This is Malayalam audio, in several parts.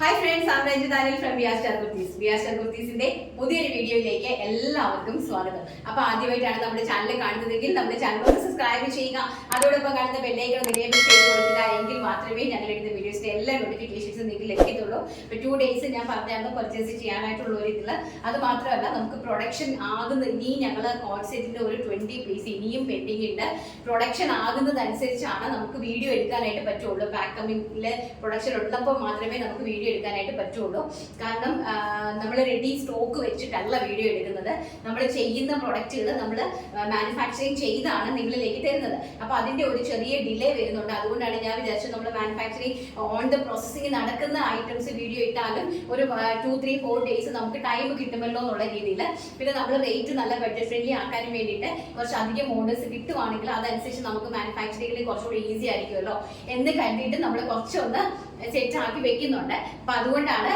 Hi friends, I'm Ranjit Daniel from VR Star Kurtis. VR Star Kurtisന്റെ പുതിയൊരു വീഡിയോയിലേക്ക് എല്ലാവർക്കും സ്വാഗതം. അപ്പോൾ ആദ്യമായിട്ടാണ് നമ്മുടെ ചാനൽ കാണുന്നതെങ്കിൽ നമ്മുടെ ചാനൽ ഒന്ന് സബ്സ്ക്രൈബ് ചെയ്യുക. അതോടൊപ്പം കാണുന്ന ബെൽ ഐക്കൺ എനേബിൾ ചെയ്ത് കൊടുക്കുക. എങ്കിൽ മാത്രമേ ഞങ്ങൾ ഇടുന്ന വീഡിയോസിന്റെ എല്ലാ നോട്ടിഫിക്കേഷൻസും നിങ്ങൾക്ക് ലഭിക്കത്തുള്ളൂ. ഇപ്പോൾ 2 days ഞാൻ പറഞ്ഞായിരുന്നു പർച്ചേസ് ചെയ്യാനായിട്ടുള്ള ഒരു ഇതിൽ. അത് മാത്രമല്ല നമുക്ക് പ്രൊഡക്ഷൻ ആകുന്ന ഇനി ഞങ്ങൾ കോഡ് സെറ്റിന്റെ ഒരു 20 പീസ് ഇനിയും പെൻഡിങ് ഉണ്ട്. പ്രൊഡക്ഷൻ ആകുന്നതനുസരിച്ചാണ് നമുക്ക് വീഡിയോ എടുക്കാനായിട്ട് പറ്റുള്ളൂ. ബാക്കമിങ്ങിലെ പ്രൊഡക്ഷൻ ഉള്ളപ്പോൾ മാത്രമേ നമുക്ക് വീഡിയോ എടുക്കാനായിട്ട് പറ്റുള്ളൂ. കാരണം നമ്മൾ റെഡി സ്റ്റോക്ക് വെച്ചിട്ടല്ല വീഡിയോ എടുക്കുന്നത്. നമ്മൾ ചെയ്യുന്ന പ്രൊഡക്റ്റുകൾ നമ്മൾ മാനുഫാക്ചറിങ് ചെയ്താണ് നിങ്ങളിലേക്ക് തരുന്നത്. അപ്പോൾ അതിന്റെ ഒരു ചെറിയ ഡിലേ വരുന്നുണ്ട്. അതുകൊണ്ടാണ് ഞാൻ വിചാരിച്ചത് നമ്മൾ മാനുഫാക്ചറിങ് ഓൺ ദ പ്രോസസ്സിങ് നടക്കുന്ന ഐറ്റംസ് വീഡിയോ ഇട്ടാലും ഒരു 2-3-4 days നമുക്ക് ടൈം കിട്ടുമല്ലോ എന്നുള്ള രീതിയിൽ. പിന്നെ നമ്മൾ റേറ്റ് നല്ല ബഡ്ജറ്റ് ഫ്രണ്ട്ലി ആക്കാനും വേണ്ടിയിട്ട് കുറച്ചധികം മോഡൽസ് കിട്ടുവാണെങ്കിൽ അതനുസരിച്ച് നമുക്ക് മാനുഫാക്ചറിംഗിൽ കുറച്ചുകൂടി ഈസി ആയിരിക്കുമല്ലോ എന്ന് കണ്ടിട്ട് നമ്മൾ കുറച്ചൊന്ന് സെറ്റ് ആക്കി വെക്കുന്നുണ്ട്. അപ്പൊ അതുകൊണ്ടാണ്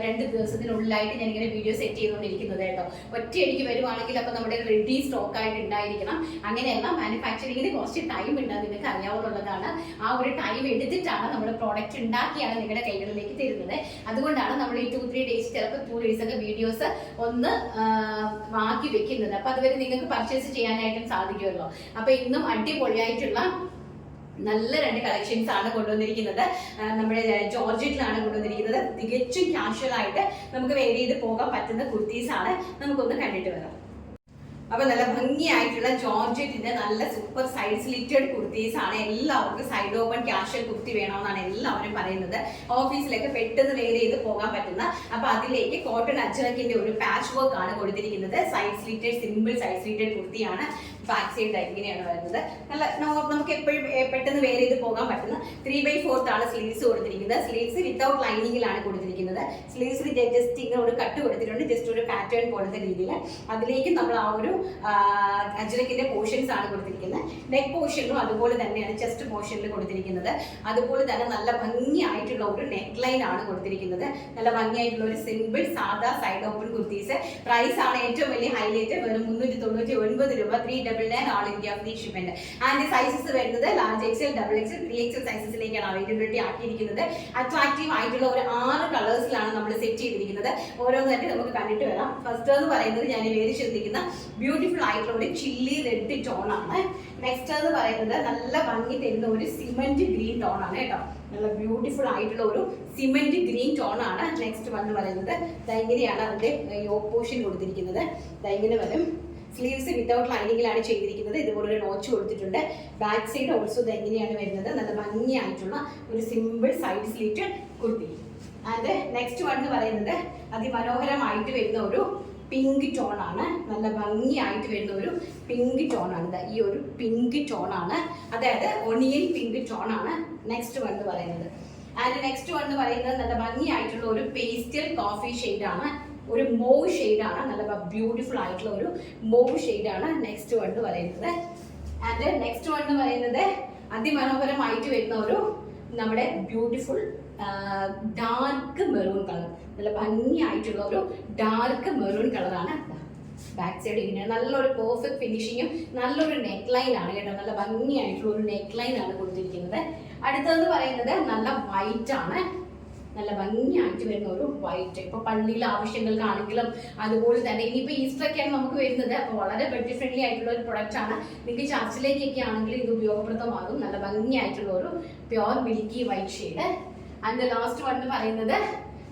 2 ദിവസത്തിനുള്ളിലായിട്ട് ഞാൻ ഇങ്ങനെ വീഡിയോ സെറ്റ് ചെയ്തുകൊണ്ടിരിക്കുന്നത് കേട്ടോ. ഒറ്റയടിക്ക് വരുവാണെങ്കിൽ അപ്പൊ നമ്മുടെ റെഡി സ്റ്റോക്ക് ആയിട്ട് ഉണ്ടായിരിക്കണം. അങ്ങനെയല്ല, മാനുഫാക്ചറിംഗിന് കുറച്ച് ടൈം ഉണ്ട്, നിങ്ങൾക്ക് അറിയാവുന്നതാണ്. ആ ഒരു ടൈം എടുത്തിട്ടാണ് നമ്മൾ പ്രോഡക്റ്റ് ഉണ്ടാക്കിയാണ് നിങ്ങളുടെ കൈകളിലേക്ക് തരുന്നത്. അതുകൊണ്ടാണ് നമ്മൾ ഈ 2-3 days, ചിലപ്പോൾ 2 days ഒക്കെ വീഡിയോസ് ഒന്ന് ആക്കി വെക്കുന്നത്. അപ്പൊ അതുവരെ നിങ്ങൾക്ക് പർച്ചേസ് ചെയ്യാനായിട്ടും സാധിക്കുമല്ലോ. അപ്പൊ ഇന്നും അടിപൊളിയായിട്ടുള്ള നല്ല 2 കളക്ഷൻസ് ആണ് കൊണ്ടുവന്നിരിക്കുന്നത്. നമ്മുടെ ജോർജറ്റിലാണ് കൊണ്ടുവന്നിരിക്കുന്നത്. തികച്ചും കാഷ്വൽ ആയിട്ട് നമുക്ക് വെയർ ചെയ്ത് പോകാൻ പറ്റുന്ന കുർത്തീസ് ആണ്. നമുക്കൊന്ന് കണ്ടിട്ട് വരാം. അപ്പൊ നല്ല ഭംഗിയായിട്ടുള്ള ജോർജറ്റിന്റെ നല്ല സൂപ്പർ സൈഡ് സ്ലിറ്റഡ് കുർത്തീസ് ആണ്. എല്ലാവർക്കും സൈഡ് ഓപ്പൺ കാഷ്വൽ കുർത്തി വേണമെന്നാണ് എല്ലാവരും പറയുന്നത്. ഓഫീസിലൊക്കെ പെട്ടെന്ന് വെയർ ചെയ്ത് പോകാൻ പറ്റുന്ന. അപ്പൊ അതിലേക്ക് കോട്ടൺ അജ്രക്കിന്റെ ഒരു പാച്ച് വർക്ക് ആണ് കൊടുത്തിരിക്കുന്നത്. Side slitted simple side slitted കുർത്തിയാണ്. ബാക്ക് സൈഡ് ഇങ്ങനെയാണ് വരുന്നത്. നല്ല നമുക്ക് എപ്പോഴും പെട്ടെന്ന് വെയർ ചെയ്ത് പോകാൻ പറ്റുന്ന 3/4 ആണ് സ്ലീവ്സ് കൊടുത്തിരിക്കുന്നത്. സ്ലീവ്സ് വിത്തൗട്ട് ലൈനിങ്ങിലാണ് കൊടുത്തിരിക്കുന്നത്. സ്ലീവ്സിൽ ജസ്റ്റ് ഇങ്ങനെ ഒരു കട്ട് കൊടുത്തിട്ടുണ്ട്, ജസ്റ്റ് ഒരു പാറ്റേൺ പോലത്തെ രീതിയിൽ. അതിലേക്ക് നമ്മൾ ആ ഒരു അജ്രക്കിന്റെ പോർഷൻസ് ആണ് കൊടുത്തിരിക്കുന്നത്. നെക്ക് പോർഷനിലും അതുപോലെ തന്നെയാണ് ചെസ്റ്റ് പോർഷനിൽ കൊടുത്തിരിക്കുന്നത്. അതുപോലെ തന്നെ നല്ല ഭംഗിയായിട്ടുള്ള ഒരു നെക്ക് ലൈൻ ആണ് കൊടുത്തിരിക്കുന്നത്. നല്ല ഭംഗിയായിട്ടുള്ള ഒരു സിമ്പിൾ സാധാ സൈഡ് ഓപ്പൺ കുർത്തീസ്. പ്രൈസ് ആണ് ഏറ്റവും വലിയ ഹൈലൈറ്റ്. വെറും 399 രൂപ. 399 all India free shipment. And sizes വരുന്നത് large XL, double XL, 3XL സൈസസിലേക്കാണ് അവൈലബിലിറ്റി ആക്കിയിരിക്കുന്നത്. അട്രാക്റ്റീവ് ആയിട്ടുള്ള ഒരു 6 കളേഴ്സിലാണ് നമ്മൾ സെറ്റ് ചെയ്തിരിക്കുന്നത്. ഓരോന്നായിട്ട് നമുക്ക് കണ്ടിട്ട് വരാം. ഫസ്റ്റ് എന്ന് പറയുന്നത് ഞാൻ വേരി ശ്രദ്ധിക്കുന്ന ബ്യൂട്ടിഫുൾ ആയിട്ടുള്ള ഒരു ചില്ലി റെഡ് ടോൺ ആണ്. നെക്സ്റ്റ് എന്ന് പറയുന്നത് നല്ല ഭംഗി തരുന്ന ഒരു സിമന്റ് ഗ്രീൻ ടോൺ ആണ് കേട്ടോ. നല്ല ബ്യൂട്ടിഫുൾ ആയിട്ടുള്ള ഒരു സിമന്റ് ഗ്രീൻ ടോൺ ആണ്. നെക്സ്റ്റ് വന്ന് പറയുന്നത് ഇങ്ങനെയാണ് അതിന്റെ യോക്ക് പോർഷൻ കൊടുത്തിരിക്കുന്നത്. ഇങ്ങനെ വരും. സ്ലീവ്സ് വിത്തൗട്ട് ലൈനിങ്ങിലാണ് ചെയ്തിരിക്കുന്നത്. ഇതുപോലൊരു നോച്ച് കൊടുത്തിട്ടുണ്ട്. ബാക്ക് സൈഡ് ഓൾസോ ഇങ്ങനെയാണ് വരുന്നത്. നല്ല ഭംഗിയായിട്ടുള്ള ഒരു simple side slit kurti. And next one എന്ന് പറയുന്നത് അതിമനോഹരമായിട്ട് വരുന്ന ഒരു പിങ്ക് ടോൺ ആണ്. നല്ല ഭംഗിയായിട്ട് വരുന്ന ഒരു പിങ്ക് ടോൺ ആണ്. ഈ ഒരു പിങ്ക് ടോൺ ആണ്, അതായത് ഒണിയൻ പിങ്ക് ടോൺ ആണ് നെക്സ്റ്റ് വൺ എന്ന് പറയുന്നത്. ആൻഡ് നെക്സ്റ്റ് വൺ എന്ന് പറയുന്നത് നല്ല ഭംഗിയായിട്ടുള്ള ഒരു പേസ്റ്റൽ കോഫി ഷെയ്ഡ് ആണ്. ഒരു മോവ് ഷെയ്ഡ് ആണ്. നല്ല ബ്യൂട്ടിഫുൾ ആയിട്ടുള്ള ഒരു മോവ് ഷെയ്ഡ് ആണ് നെക്സ്റ്റ് വൺ എന്ന് പറയുന്നത്. ആൻഡ് നെക്സ്റ്റ് വൺ എന്ന് പറയുന്നത് അതിമനോഹരമായിട്ട് വരുന്ന ഒരു നമ്മുടെ ബ്യൂട്ടിഫുൾ ഡാർക്ക് മെറൂൺ കളർ. നല്ല ഭംഗിയായിട്ടുള്ള ഒരു ഡാർക്ക് മെറൂൺ കളറാണ്. ബാക്ക് സൈഡ് ഇങ്ങനെ നല്ലൊരു പെർഫെക്റ്റ് ഫിനിഷിങ്ങും നല്ലൊരു നെക്ക് ലൈൻ ആണ് കേട്ടോ. നല്ല ഭംഗിയായിട്ടുള്ള ഒരു നെക്ക് ലൈൻ ആണ് കൊടുത്തിരിക്കുന്നത്. അടുത്തതെന്ന് പറയുന്നത് നല്ല വൈറ്റ് ആണ്. നല്ല ഭംഗിയായിട്ട് വരുന്ന ഒരു വൈറ്റ്. ഇപ്പൊ പള്ളിയിലെ ആവശ്യങ്ങൾക്കാണെങ്കിലും അതുപോലെ തന്നെ ഇനിയിപ്പോൾ ഈസ്റ്റർ ഒക്കെയാണ് നമുക്ക് വരുന്നത്. അപ്പോൾ വളരെ ബഡ്ജറ്റ് ഫ്രണ്ട്ലി ആയിട്ടുള്ള ഒരു പ്രൊഡക്റ്റ് ആണ്. നിങ്ങൾക്ക് ചർച്ചിലേക്കൊക്കെ ആണെങ്കിൽ ഇത് ഉപയോഗപ്രദമാകും. നല്ല ഭംഗിയായിട്ടുള്ള ഒരു pure milky white shade. And last one എന്ന് പറയുന്നത്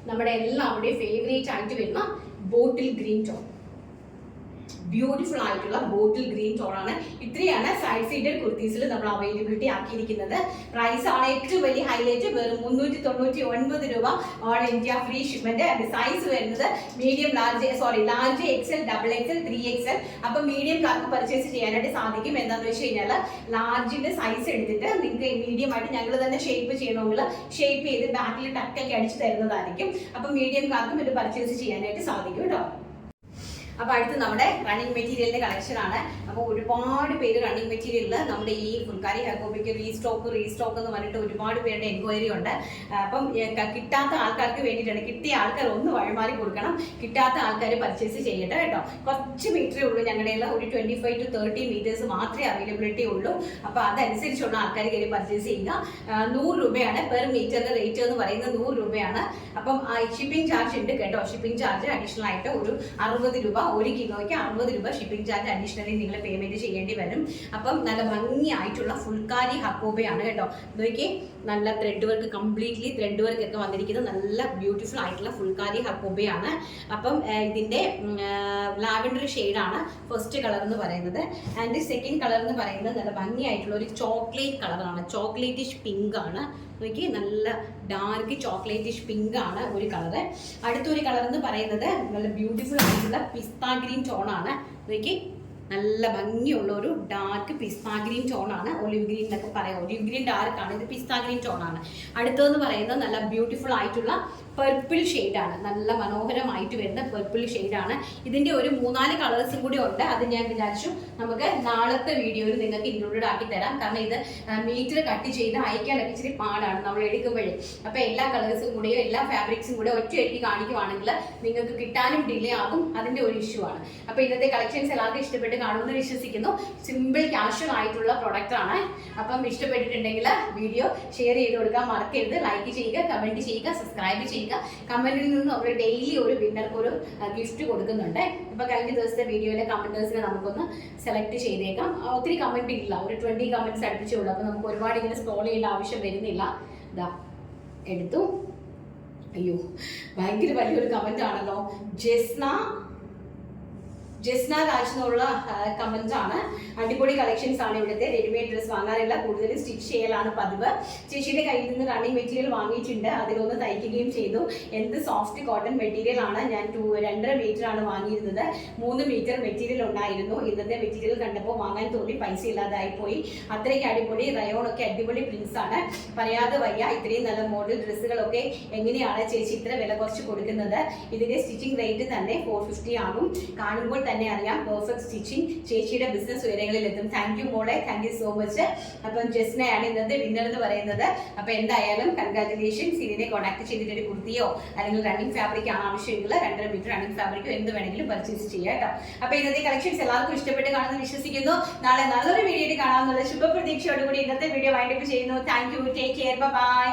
നമ്മുടെ എല്ലാവരുടെയും ഫേവറേറ്റ് ആയിട്ട് വരുന്ന ബോട്ടിൽ ഗ്രീൻ ടോൺ. ബ്യൂട്ടിഫുൾ ആയിട്ടുള്ള ബോട്ടിൽ ഗ്രീൻ ടോൺ ആണ്. ഇത്രയാണ് സൈഡ് സൈഡഡ് കുർത്തീസിൽ നമ്മൾ അവൈലബിലിറ്റി ആക്കിയിരിക്കുന്നത്. പ്രൈസ് ആണ് ഏറ്റവും വലിയ ഹൈലൈറ്റ്. വെറും 399 രൂപ all India free shipment. Size വരുന്നത് large XL, double XL, 3XL. അപ്പൊ മീഡിയം കാർക്ക് പർച്ചേസ് ചെയ്യാനായിട്ട് സാധിക്കും. എന്താണെന്ന് വെച്ച് കഴിഞ്ഞാൽ ലാർജിന്റെ സൈസ് എടുത്തിട്ട് നിങ്ങൾക്ക് മീഡിയം ആയിട്ട് ഞങ്ങൾ തന്നെ ഷേപ്പ് ചെയ്യണമെങ്കിൽ ഷേപ്പ് ചെയ്ത് ബാക്കിൽ ടക്കൊക്കെ അടിച്ച് തരുന്നതായിരിക്കും. അപ്പൊ മീഡിയം കാർക്കും ഇത് പർച്ചേസ് ചെയ്യാനായിട്ട് സാധിക്കും കേട്ടോ. അപ്പോൾ അടുത്ത് നമ്മുടെ റണ്ണിങ് മെറ്റീരിയലിന്റെ കളക്ഷൻ ആണ്. അപ്പോൾ ഒരുപാട് പേര് റണ്ണിങ് മെറ്റീരിയലിൽ നമ്മുടെ ഈ ഫുൾക്കാരി ഹെർബോബിക്ക് റീസ്റ്റോക്ക് എന്ന് പറഞ്ഞിട്ട് ഒരുപാട് പേരുടെ എൻക്വയറി ഉണ്ട്. അപ്പം കിട്ടാത്ത ആൾക്കാർക്ക് വേണ്ടിയിട്ടാണ്. കിട്ടിയ ആൾക്കാർ ഒന്ന് വഴിമാറി കൊടുക്കണം, കിട്ടാത്ത ആൾക്കാർ പർച്ചേസ് ചെയ്യട്ടെ കേട്ടോ. കുറച്ച് മീറ്ററേ ഉള്ളൂ ഞങ്ങളുടെ ഒരു 25 to 30 മീറ്റേഴ്സ് മാത്രമേ അവൈലബിലിറ്റി ഉള്ളൂ. അപ്പോൾ അതനുസരിച്ചുള്ള ആൾക്കാർ കയറി പർച്ചേസ് ചെയ്യുക. 100 രൂപയാണ് പെർ മീറ്ററിന്റെ റേറ്റ് എന്ന് പറയുന്നത്, 100 രൂപയാണ്. അപ്പം ഷിപ്പിംഗ് ചാർജ് ഉണ്ട് കേട്ടോ. ഷിപ്പിംഗ് ചാർജ് അഡീഷണൽ ആയിട്ട് ഒരു 60 രൂപ, 1 കിലോയ്ക്ക് 60 രൂപ ഷിപ്പിംഗ് ചാർജ് അഡീഷണലി നിങ്ങൾ പേയ്മെന്റ് ചെയ്യേണ്ടി വരും. അപ്പം നല്ല ഭംഗിയായിട്ടുള്ള ഫുൾക്കാരി ഹക്കോബയാണ് കേട്ടോ. നോക്കി, നല്ല thread work, completely thread work ഒക്കെ വന്നിരിക്കുന്നത് നല്ല ബ്യൂട്ടിഫുൾ ആയിട്ടുള്ള ഫുൾക്കാരി ഹക്കോബയാണ്. അപ്പം ഇതിന്റെ ലാവൻഡർ ഷെയ്ഡാണ് ഫസ്റ്റ് കളർ എന്ന് പറയുന്നത്. ആൻഡ് സെക്കൻഡ് കളർ എന്ന് പറയുന്നത് നല്ല ഭംഗിയായിട്ടുള്ള ഒരു ചോക്ലേറ്റ് കളറാണ്, ചോക്ലേറ്റിഷ് പിങ്ക് ആണ്. നോക്കി, നല്ല ഡാർക്ക് ചോക്ലേറ്റിഷ് പിങ്ക് ആണ് ഒരു കളറ്. അടുത്തൊരു കളർ എന്ന് പറയുന്നത് നല്ല ബ്യൂട്ടിഫുൾ ആയിട്ടുള്ള പിസ്ത ഗ്രീൻ ടോണാണ്. നോക്കി, നല്ല ഭംഗിയുള്ള ഒരു ഡാർക്ക് പിസ്ത ഗ്രീൻ ടോണാണ്. ഒലിവ് ഗ്രീൻ എന്നൊക്കെ പറയാം. ഒലിവ് ഗ്രീൻ ഡാർക്ക് ആണ്, ഇത് പിസ്ത ഗ്രീൻ ടോണാണ്. അടുത്തതെന്ന് പറയുന്നത് നല്ല ബ്യൂട്ടിഫുൾ ആയിട്ടുള്ള പർപ്പിൾ ഷെയ്ഡാണ്, നല്ല മനോഹരമായിട്ട് വരുന്ന പർപ്പിൾ ഷെയ്ഡാണ്. ഇതിന്റെ ഒരു 3-4 കളേഴ്സും കൂടി ഉണ്ട്. അത് ഞാൻ വിചാരിച്ചു നമുക്ക് നാളത്തെ വീഡിയോയിൽ നിങ്ങൾക്ക് ഇൻക്ലൂഡഡ് ആക്കി തരാം. കാരണം ഇത് മീറ്റർ കട്ട് ചെയ്ത് അയക്കാനൊക്കെ ഇച്ചിരി പാടാണ് നമ്മൾ എടുക്കുമ്പോഴേ. അപ്പൊ എല്ലാ കളേഴ്സും കൂടെയോ എല്ലാ ഫാബ്രിക്സും കൂടെ ഒറ്റയടിക്ക് കാണിക്കുവാണെങ്കിൽ നിങ്ങൾക്ക് കിട്ടാനും ഡിലേ ആകും. അതിന്റെ ഒരു ഇഷ്യൂ ആണ്. അപ്പൊ ഇന്നത്തെ കളക്ഷൻസ് എല്ലാവർക്കും ഇഷ്ടപ്പെട്ട് കാണുമെന്ന് വിശ്വസിക്കുന്നു. സിമ്പിൾ കാഷ്വൽ ആയിട്ടുള്ള പ്രൊഡക്റ്റ് ആണ്. അപ്പം ഇഷ്ടപ്പെട്ടിട്ടുണ്ടെങ്കിൽ വീഡിയോ ഷെയർ ചെയ്ത് കൊടുക്കാൻ മറക്കരുത്. ലൈക്ക് ചെയ്യുക, കമന്റ് ചെയ്യുക, സബ്സ്ക്രൈബ് ചെയ്യുക. കമന്റിൽ നിന്ന് നമ്മൾ ഡെയിലി ഒരു വിന്നർക്ക് ഒരു ഗിഫ്റ്റ് കൊടുക്കുന്നുണ്ട്. ഇപ്പൊ കഴിഞ്ഞ ദിവസത്തെ വീഡിയോയിലെ കമന്റേഴ്സിനെ നമുക്കൊന്ന് സെലക്ട് ചെയ്തേക്കാം. ഒത്തിരി കമന്റ് ഇല്ല, ഒരു 20 കമന്റ്സ് അടുപ്പിച്ചുള്ളൂ. അപ്പൊ നമുക്ക് ഒരുപാട് ഇങ്ങനെ സ്ക്രോൾ ചെയ്യേണ്ട ആവശ്യം വരുന്നില്ല. ഇതാ എടുത്തു. അയ്യോ, ഭയങ്കര വലിയൊരു കമന്റ് ആണല്ലോ. ജസ്ന രാജ് എന്നുള്ള കമന്റ് ആണ്. അടിപൊളി കളക്ഷൻസ് ആണ് ഇവിടുത്തെ. റെഡിമെയ്ഡ് ഡ്രസ് വാങ്ങാറില്ല, കൂടുതൽ സ്റ്റിച്ച് ചെയ്യലാണ് പതിവ്. ചേച്ചിയുടെ കയ്യിൽ നിന്ന് റണ്ണിങ് മെറ്റീരിയൽ വാങ്ങിയിട്ടുണ്ട്, അതിലൊന്ന് തയ്ക്കുകയും ചെയ്തു. എന്ത് സോഫ്റ്റ് കോട്ടൺ മെറ്റീരിയൽ ആണ്. ഞാൻ 2.5 മീറ്റർ ആണ് വാങ്ങിയിരുന്നത്. 3 മീറ്റർ മെറ്റീരിയൽ ഉണ്ടായിരുന്നു. ഇന്നത്തെ മെറ്റീരിയൽ കണ്ടപ്പോൾ വാങ്ങാൻ തോന്നി, പൈസ ഇല്ലാതായി പോയി. അത്രയ്ക്ക് അടിപൊളി. റയോൺ ഒക്കെ അടിപൊളി പ്രിന്റ്സ് ആണ്, പറയാതെ വയ്യ. ഇത്രയും നല്ല മോഡൽ ഡ്രസ്സുകളൊക്കെ എങ്ങനെയാണ് ചേച്ചി ഇത്ര വില കുറച്ച് കൊടുക്കുന്നത്? ഇതിന്റെ സ്റ്റിച്ചിങ് റേറ്റ് തന്നെ 450 ആകും. കാണുമ്പോൾ തന്നെ അറിയാം പെർഫെക്റ്റ് സ്റ്റിച്ചിങ്. ചേച്ചിയുടെ ബിസിനസ് ഉയരങ്ങളിൽ എത്തും. താങ്ക് യു മോളെ, താങ്ക് യു സോ മച്ച്. അപ്പം ജസ്നയാണ് ഇന്നത്തെ വിന്നർ എന്ന് പറയുന്നത്. അപ്പൊ എന്തായാലും കൺഗ്രാറ്റുലേഷൻസ്. ഇതിനെ കോൺടാക്ട് ചെയ്തിട്ട് ഒരു കുർത്തിയോ അല്ലെങ്കിൽ റണ്ണിങ് ഫാബ്രിക് ആണ് ആവശ്യമുള്ള 2.5 മീറ്റർ റണ്ണിങ് ഫാബ്രിക്കോ എന്ത് വേണമെങ്കിലും പർച്ചേസ് ചെയ്യാം കേട്ടോ. അപ്പൊ ഇന്നത്തെ കളക്ഷൻസ് എല്ലാവർക്കും ഇഷ്ടപ്പെട്ട് കാണുമെന്ന് വിശ്വസിക്കുന്നു. നാളെ നല്ലൊരു വീഡിയോയിൽ കാണാമെന്നുള്ള ശുഭപ്രതീക്ഷയോടുകൂടി ഇന്നത്തെ വീഡിയോ വൈൻഡപ്പ് ചെയ്യുന്നു. Thank you, take care, by.